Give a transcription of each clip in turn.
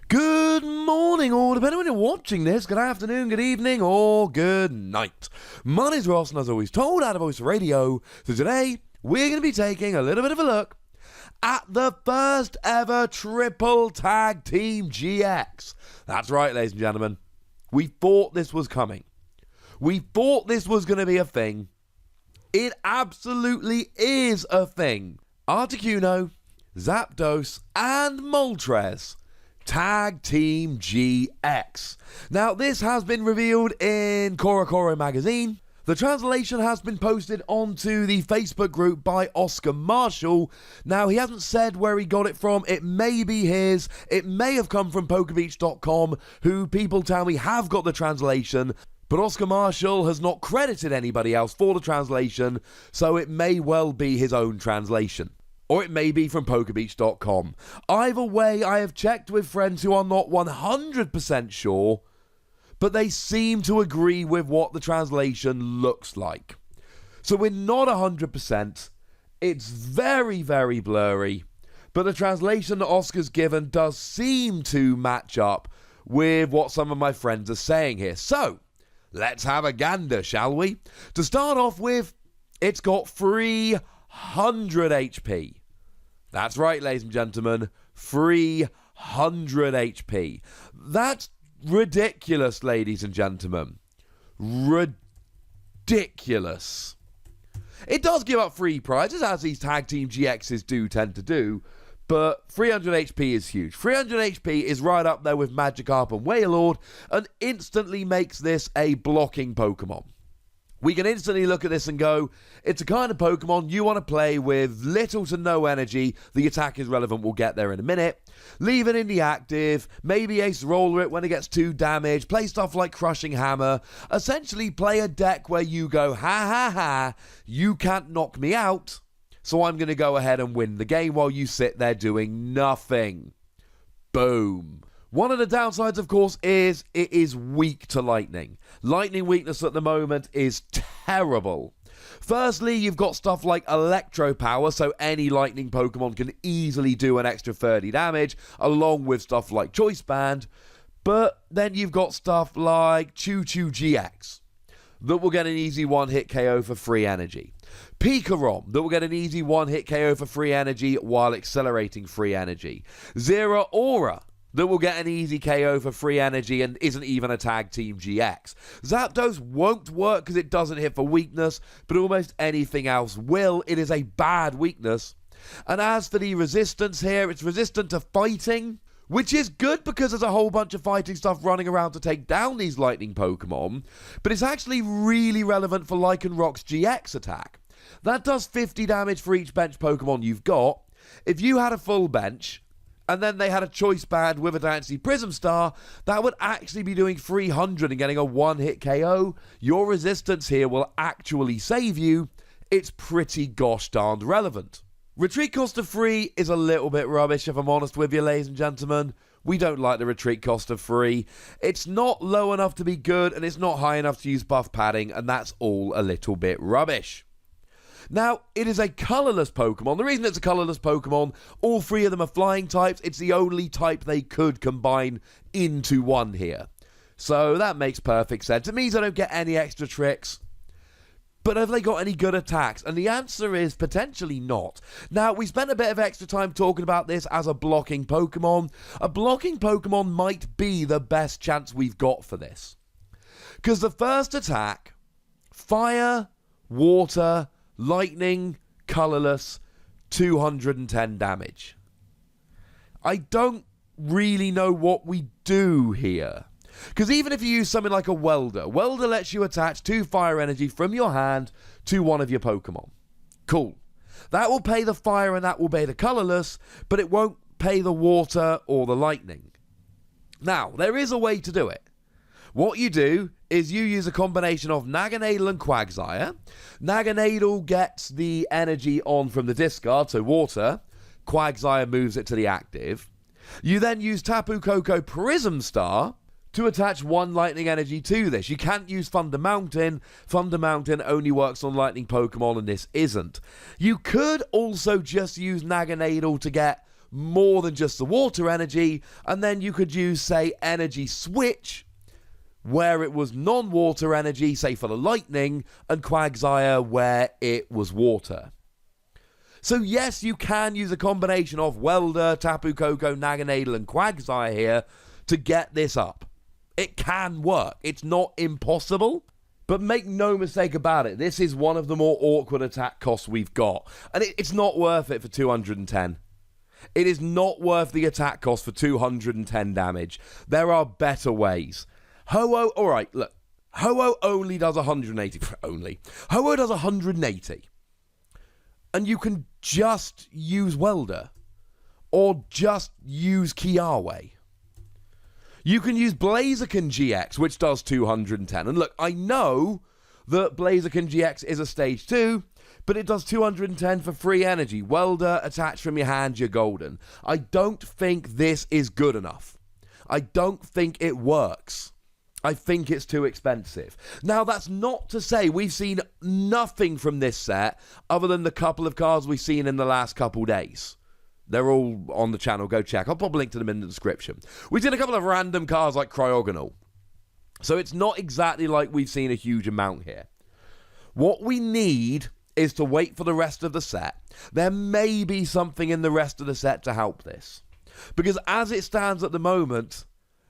Good morning, or depending on when you're watching this, good afternoon, good evening, or good night. My name's Ross, and as always told, out of Voice Radio. So today, we're going to be taking a little bit of a look at the first ever triple tag team GX. That's right, ladies and gentlemen. We thought this was coming. We thought this was going to be a thing. It absolutely is a thing. Articuno, Zapdos, and Moltres. Tag Team GX. Now, this has been revealed in Korokoro magazine. The translation has been posted onto the Facebook group by Oscar Marshall. Now, he hasn't said where he got it from. It may be his. It may have come from PokeBeach.com, who people tell me have got the translation. But Oscar Marshall has not credited anybody else for the translation, so it may well be his own translation. Or it may be from PokeBeach.com. Either way, I have checked with friends who are not 100% sure, but they seem to agree with what the translation looks like. So we're not 100%. It's very, very blurry, but the translation that Oscar's given does seem to match up with what some of my friends are saying here. So, let's have a gander, shall we? To start off with, it's got 300 HP. That's right, ladies and gentlemen, 300 HP. That's ridiculous, ladies and gentlemen. Ridiculous. It does give up free prizes, as these Tag Team GXs do tend to do, but 300 HP is huge. 300 HP is right up there with Magikarp and Wailord, and instantly makes this a blocking Pokemon. We can instantly look at this and go, it's a kind of Pokemon you want to play with little to no energy. The attack is relevant, we'll get there in a minute. Leave it in the active, maybe Ace Roller it when it gets 2 damage, play stuff like Crushing Hammer. Essentially play a deck where you go, ha ha ha, you can't knock me out, so I'm going to go ahead and win the game while you sit there doing nothing. Boom. One of the downsides, of course, is it is weak to lightning. Lightning weakness at the moment is terrible. Firstly, you've got stuff like Electro Power, so any lightning Pokemon can easily do an extra 30 damage, along with stuff like Choice Band. But then you've got stuff like Choo Choo GX, that will get an easy one-hit KO for free energy. Pikarom, that will get an easy one-hit KO for free energy while accelerating free energy. Zeraora, that will get an easy KO for free energy and isn't even a Tag Team GX. Zapdos won't work because it doesn't hit for weakness, but almost anything else will. It is a bad weakness. And as for the resistance here, it's resistant to fighting, which is good because there's a whole bunch of fighting stuff running around to take down these lightning Pokemon, but it's actually really relevant for Lycanroc's GX attack. That does 50 damage for each bench Pokemon you've got. If you had a full bench, and then they had a Choice Band with a Dynasty Prism Star, that would actually be doing 300 and getting a one-hit KO. Your resistance here will actually save you. It's pretty gosh darned relevant. Retreat cost of free is a little bit rubbish, if I'm honest with you, ladies and gentlemen. We don't like the retreat cost of free. It's not low enough to be good, and it's not high enough to use buff padding, and that's all a little bit rubbish. Now, it is a colourless Pokemon. The reason it's a colourless Pokemon, all 3 of them are flying types. It's the only type they could combine into one here. So that makes perfect sense. It means I don't get any extra tricks. But have they got any good attacks? And the answer is potentially not. Now, we spent a bit of extra time talking about this as a blocking Pokemon. A blocking Pokemon might be the best chance we've got for this. Because the first attack, Fire, Water, Lightning, colourless, 210 damage. I don't really know what we do here. Because even if you use something like a Welder, Welder lets you attach 2 fire energy from your hand to one of your Pokemon. Cool. That will pay the fire and that will pay the colourless, but it won't pay the water or the lightning. Now, there is a way to do it. What you do is you use a combination of Naganadel and Quagsire. Naganadel gets the energy on from the discard, so water. Quagsire moves it to the active. You then use Tapu Koko Prism Star to attach 1 lightning energy to this. You can't use Thunder Mountain. Thunder Mountain only works on lightning Pokemon, and this isn't. You could also just use Naganadel to get more than just the water energy, and then you could use, say, energy switch, where it was non-water energy, say for the lightning, and Quagsire where it was water. So yes, you can use a combination of Welder, Tapu Koko, Naganadel, and Quagsire here to get this up. It can work. It's not impossible. But make no mistake about it, this is one of the more awkward attack costs we've got. And it's not worth it for 210. It is not worth the attack cost for 210 damage. There are better ways. Ho-Oh, alright, look. Ho-Oh only does 180. Only. Ho-Oh does 180. And you can just use Welder. Or just use Kiawe. You can use Blaziken GX, which does 210. And look, I know that Blaziken GX is a stage 2, but it does 210 for free energy. Welder, attached from your hand, you're golden. I don't think this is good enough. I don't think it works. I think it's too expensive. Now, that's not to say we've seen nothing from this set other than the couple of cards we've seen in the last couple days. They're all on the channel. Go check. I'll pop a link to them in the description. We've seen a couple of random cards like Cryogonal. So it's not exactly like we've seen a huge amount here. What we need is to wait for the rest of the set. There may be something in the rest of the set to help this. Because as it stands at the moment,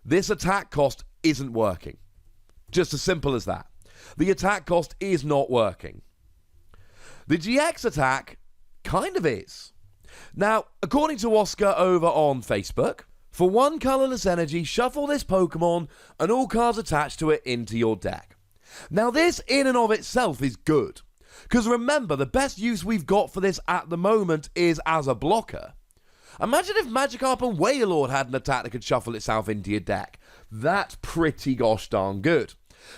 this attack cost isn't working. Just as simple as that. The attack cost is not working. The GX attack kind of is. Now, according to Oscar over on Facebook, for 1 colorless energy, shuffle this Pokemon and all cards attached to it into your deck. Now, this in and of itself is good. Because remember, the best use we've got for this at the moment is as a blocker. Imagine if Magikarp and Wailord had an attack that could shuffle itself into your deck. That's pretty gosh darn good.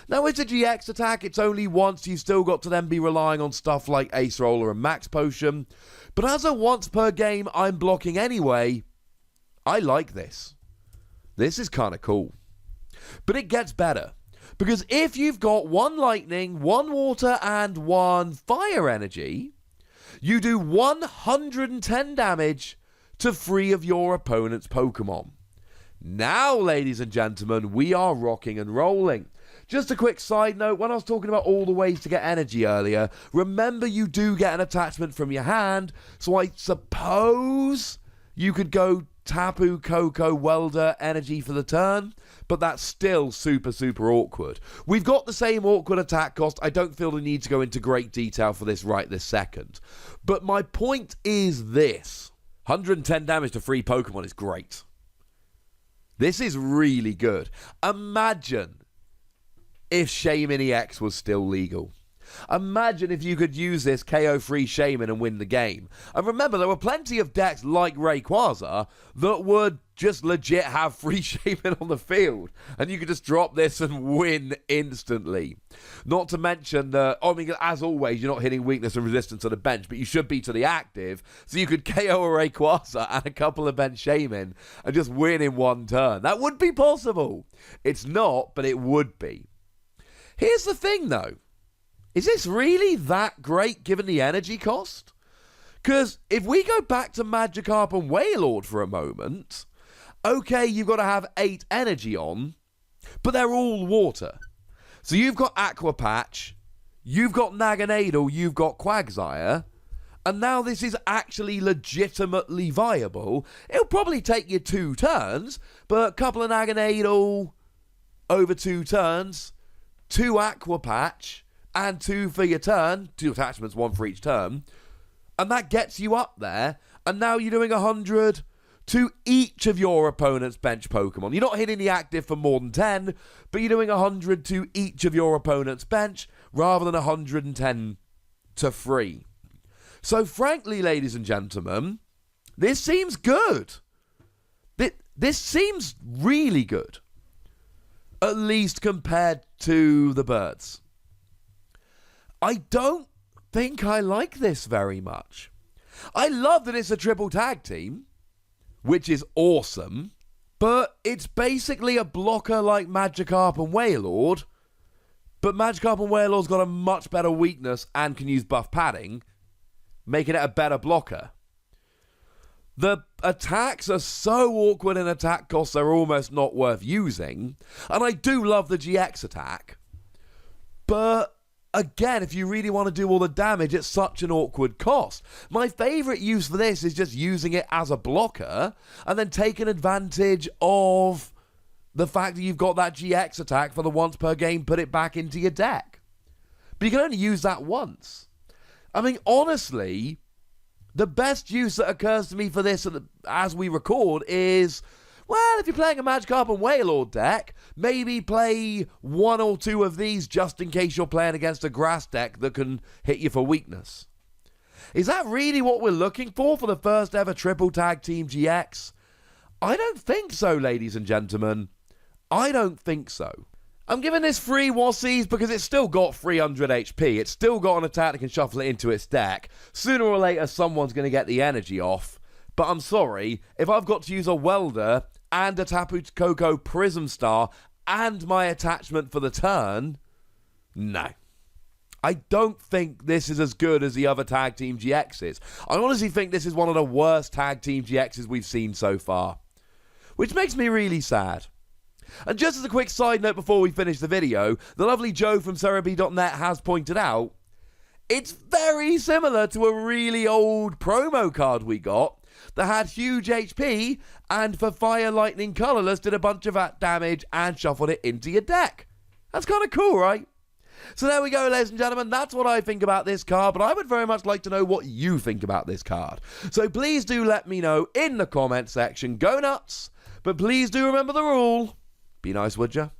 Now, it's a GX attack, it's only once, you've still got to then be relying on stuff like Ace Roller and Max Potion. But as a once per game I'm blocking anyway, I like this. This is kind of cool. But it gets better. Because if you've got 1 lightning, 1 water, and 1 fire energy, you do 110 damage to 3 of your opponent's Pokemon. Now, ladies and gentlemen, we are rocking and rolling. Just a quick side note, when I was talking about all the ways to get energy earlier, remember you do get an attachment from your hand, so I suppose you could go Tapu Koko Welder energy for the turn, but that's still super, super awkward. We've got the same awkward attack cost. I don't feel the need to go into great detail for this right this second. But my point is this. 110 damage to 3 Pokemon is great. This is really good. Imagine if Shaymin EX was still legal. Imagine if you could use this KO-free Shaymin and win the game. And remember, there were plenty of decks like Rayquaza that would just legit have free Shaymin on the field. And you could just drop this and win instantly. Not to mention that, I mean, as always, you're not hitting weakness and resistance to the bench, but you should be to the active. So you could KO a Rayquaza and a couple of bench Shaymin and just win in 1 turn. That would be possible. It's not, but it would be. Here's the thing, though. Is this really that great given the energy cost? Because if we go back to Magikarp and Wailord for a moment, okay, you've got to have 8 energy on, but they're all water. So you've got Aqua Patch, you've got Naganadel, you've got Quagsire, and now this is actually legitimately viable. It'll probably take you 2 turns, but a couple of Naganadel over 2 turns, 2 Aqua Patch, and 2 for your turn, 2 attachments, 1 for each turn, and that gets you up there, and now you're doing 100 to each of your opponent's bench Pokemon. You're not hitting the active for more than 10, but you're doing 100 to each of your opponent's bench, rather than 110 to 3. So frankly, ladies and gentlemen, this seems good. This seems really good. At least compared to the birds. I don't think I like this very much. I love that it's a triple tag team, which is awesome, but it's basically a blocker like Magikarp and Wailord, but Magikarp and Wailord's got a much better weakness and can use buff padding, making it a better blocker. The attacks are so awkward in attack costs they're almost not worth using. And I do love the GX attack. But again, if you really want to do all the damage, it's such an awkward cost. My favourite use for this is just using it as a blocker and then taking advantage of the fact that you've got that GX attack for the once per game, put it back into your deck. But you can only use that once. I mean, honestly, the best use that occurs to me for this as we record is, well, if you're playing a Magikarp and Wailord deck, maybe play one or two of these just in case you're playing against a grass deck that can hit you for weakness. Is that really what we're looking for the first ever Triple Tag Team GX? I don't think so, ladies and gentlemen. I don't think so. I'm giving this free Wassies because it's still got 300 HP. It's still got an attack that can shuffle it into its deck. Sooner or later, someone's going to get the energy off. But I'm sorry, if I've got to use a Welder and a Tapu Koko Prism Star and my attachment for the turn, no. I don't think this is as good as the other Tag Team GXs. I honestly think this is one of the worst Tag Team GXs we've seen so far. Which makes me really sad. And just as a quick side note before we finish the video, the lovely Joe from Cerebi.net has pointed out, it's very similar to a really old promo card we got that had huge HP and for Fire, Lightning, Colourless did a bunch of damage and shuffled it into your deck. That's kind of cool, right? So there we go, ladies and gentlemen. That's what I think about this card, but I would very much like to know what you think about this card. So please do let me know in the comment section. Go nuts, but please do remember the rule. Be nice, would ya?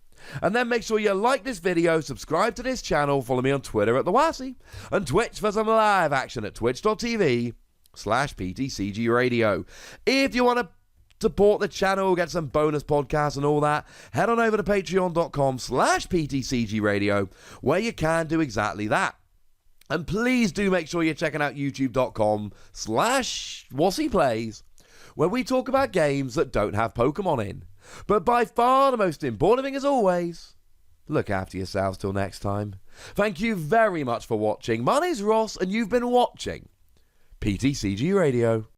And then make sure you like this video, subscribe to this channel, follow me on Twitter at @TheWassie, and Twitch for some live action at twitch.tv/PTCGRadio. If you want to support the channel, get some bonus podcasts and all that, head on over to patreon.com/PTCGRadio, where you can do exactly that. And please do make sure you're checking out youtube.com/WassiePlays, where we talk about games that don't have Pokemon in. But by far the most important thing, as always, look after yourselves till next time. Thank you very much for watching. My name's Ross, and you've been watching PTCG Radio.